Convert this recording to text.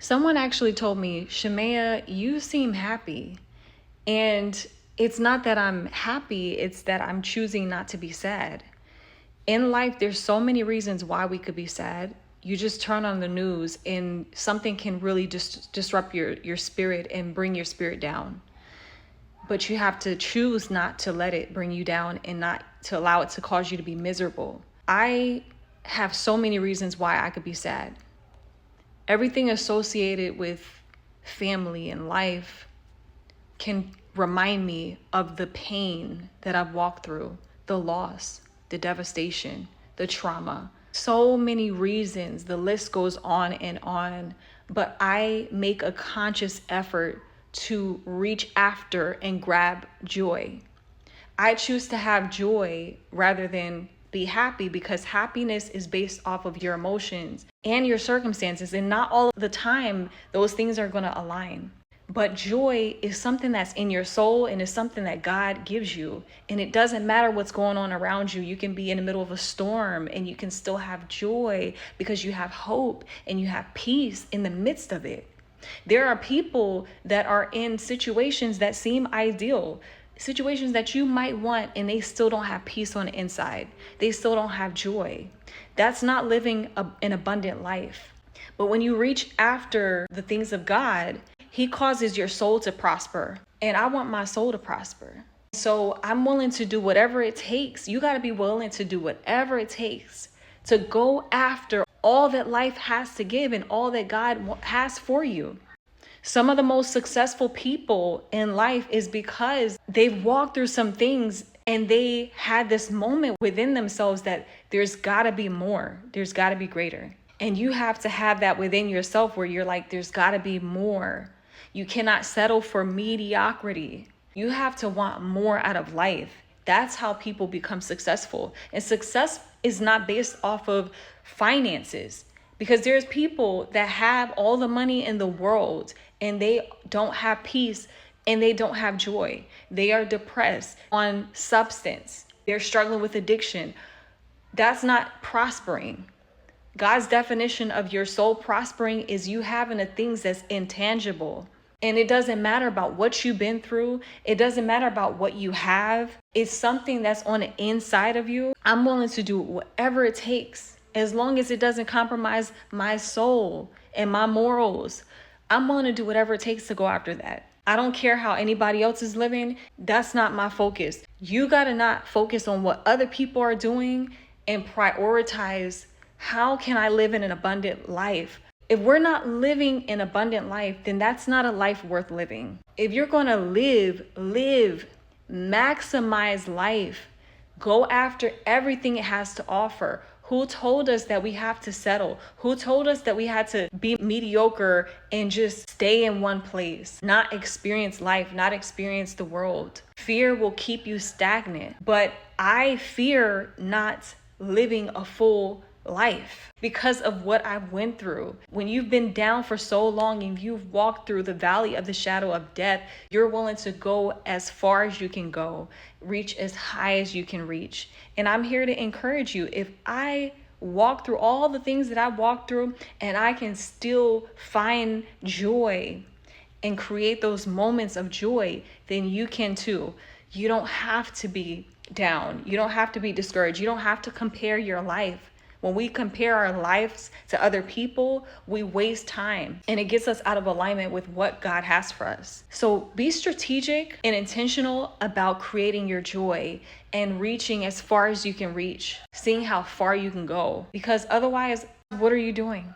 Someone actually told me, Shemaya, you seem happy. And it's not that I'm happy, it's that I'm choosing not to be sad. In life, there's so many reasons why we could be sad. You just turn on the news and something can really just disrupt your spirit and bring your spirit down. But you have to choose not to let it bring you down and not to allow it to cause you to be miserable. I have so many reasons why I could be sad. Everything associated with family and life can remind me of the pain that I've walked through, the loss, the devastation, the trauma. So many reasons, the list goes on and on, but I make a conscious effort to reach after and grab joy. I choose to have joy rather than be happy, because happiness is based off of your emotions and your circumstances, and not all the time those things are going to align. But joy is something that's in your soul and is something that God gives you. And it doesn't matter what's going on around you. You can be in the middle of a storm and you can still have joy because you have hope and you have peace in the midst of it. There are people that are in situations that seem ideal, situations that you might want, and they still don't have peace on the inside. They still don't have joy. That's not living an abundant life. But when you reach after the things of God, He causes your soul to prosper. And I want my soul to prosper. So I'm willing to do whatever it takes. You got to be willing to do whatever it takes to go after all that life has to give and all that God has for you. Some of the most successful people in life is because they've walked through some things and they had this moment within themselves that there's got to be more. There's got to be greater. And you have to have that within yourself where you're like, there's got to be more. You cannot settle for mediocrity. You have to want more out of life. That's how people become successful. And success is not based off of finances, because there's people that have all the money in the world and they don't have peace and they don't have joy. They are depressed on substance. They're struggling with addiction. That's not prospering. God's definition of your soul prospering is you having the things that's intangible. And it doesn't matter about what you've been through. It doesn't matter about what you have. It's something that's on the inside of you. I'm willing to do whatever it takes, as long as it doesn't compromise my soul and my morals. I'm willing to do whatever it takes to go after that. I don't care how anybody else is living. That's not my focus. You got to not focus on what other people are doing and prioritize, how can I live in an abundant life? If we're not living an abundant life, then that's not a life worth living. If you're going to live, maximize life, go after everything it has to offer. Who told us that we have to settle? Who told us that we had to be mediocre and just stay in one place, not experience life, not experience the world? Fear will keep you stagnant, but I fear not living a full life because of what I went through. When you've been down for so long and you've walked through the valley of the shadow of death, you're willing to go as far as you can go, reach as high as you can reach. And I'm here to encourage you. If I walk through all the things that I walked through and I can still find joy and create those moments of joy, then you can too. You don't have to be down. You don't have to be discouraged. You don't have to compare your life. When we compare our lives to other people, we waste time and it gets us out of alignment with what God has for us. So be strategic and intentional about creating your joy and reaching as far as you can reach, seeing how far you can go, because otherwise, what are you doing?